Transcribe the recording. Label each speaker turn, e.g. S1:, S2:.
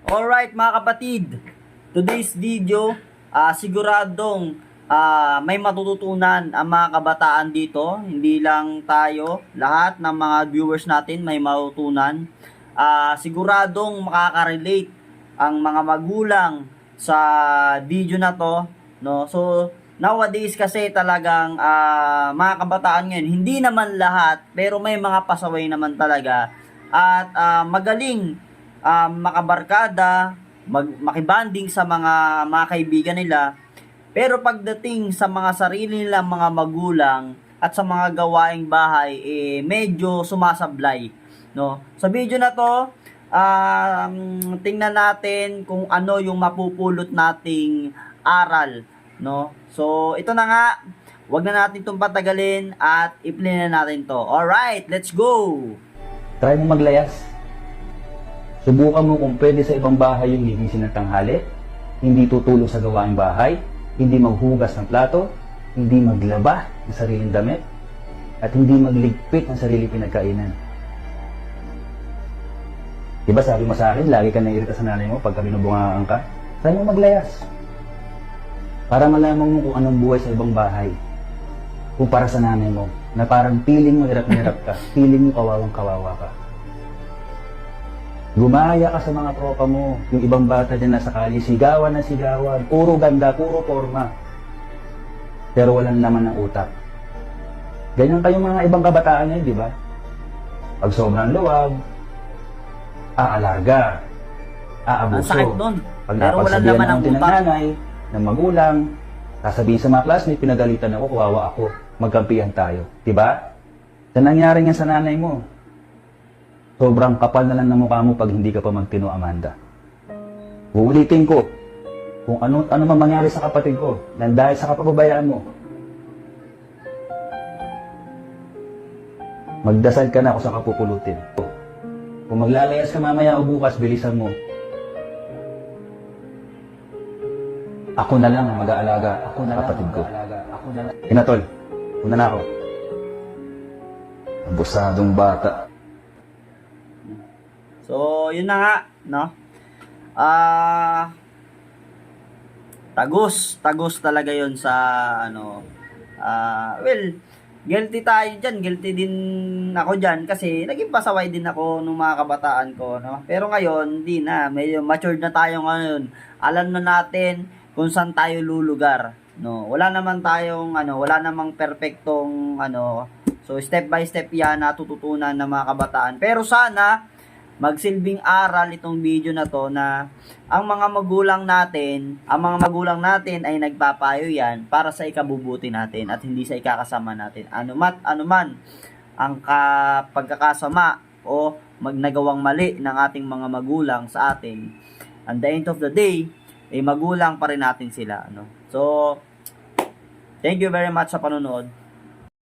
S1: Alright mga kapatid, today's video, siguradong may matututunan ang mga kabataan dito. Hindi lang tayo, lahat ng mga viewers natin may matutunan. Siguradong makaka-relate ang mga magulang sa video na to, no? So nowadays kasi talagang mga kabataan ngayon, hindi naman lahat, pero may mga pasaway naman talaga at magaling makabarkada, makibanding sa mga kaibigan nila. Pero pagdating sa mga sarili nilang mga magulang at sa mga gawaing bahay, medyo sumasablay, no? Sa video na to, tingnan natin kung ano yung mapupulot nating aral, no? So, ito na nga, wag na natin itong patagalin at i-play na natin to. Alright, let's go!
S2: Try mo maglayas. Subukan mo kung pwede sa ibang bahay yung gigising ng tanghali, hindi tutulong sa gawaing bahay, hindi maghugas ng plato, hindi maglaba ng sariling damit, at hindi magligpit ng sariling pinagkainan. Diba sabi mo sa akin, lagi ka naiirita sa nanay mo pagka binubungaan ka? Try mo maglayas. Para malaman mo kung anong buhay sa ibang bahay. Kung para sa nanay mo, na parang feeling mo hirap na hirap ka, feeling mo kawawang kawawa ka. Gumaya ka sa mga tropa mo, yung ibang bata dyan nasa kali, sigawan na sigawan, puro ganda, puro forma. Pero walang laman ng utak. Ganyan kayong mga ibang kabataan ngayon, di ba? Pag sobrang luwag, aalarga, aabuso.
S1: Ang sakit nun.
S2: Pag
S1: Pero walang
S2: napagsabihan
S1: laman ng
S2: ng
S1: utak.
S2: nanay, ng magulang, sasabihin sa mga classmate, pinagalitan ako, kawawa ako, magkampihan tayo. Di ba? Sa nangyari nga sa nanay mo, sobrang kapal na lang ng mukha mo pag hindi ka pa magtino, Amanda. Uulitin ko, kung ano man mangyari sa kapatid ko, nang dahil sa kapababayaan mo, magdasal ka na ako sa kapupulutin. Kung maglalayas ka mamaya o bukas, bilisan mo. Ako na lang ang mag-aalaga sa kapatid ko. Inatol, una na ako. Abusadong bata.
S1: So, yun na nga, no? Tagos talaga yun sa, well, guilty tayo dyan, guilty din ako dyan, kasi naging pasaway din ako nung mga kabataan ko, no? Pero ngayon, hindi na, medyo matured na tayo ngayon. Alam na natin kung saan tayo lulugar, no? Wala namang perfectong, so step by step yan natututunan ng mga kabataan. Pero sana, magsilbing aral itong video na to na ang mga magulang natin ay nagpapayo yan para sa ikabubuti natin at hindi sa ikakasama natin. Anuman ang pagkakasama o nagawang mali ng ating mga magulang sa atin, at the end of the day, magulang pa rin natin sila. So, thank you very much sa panonood.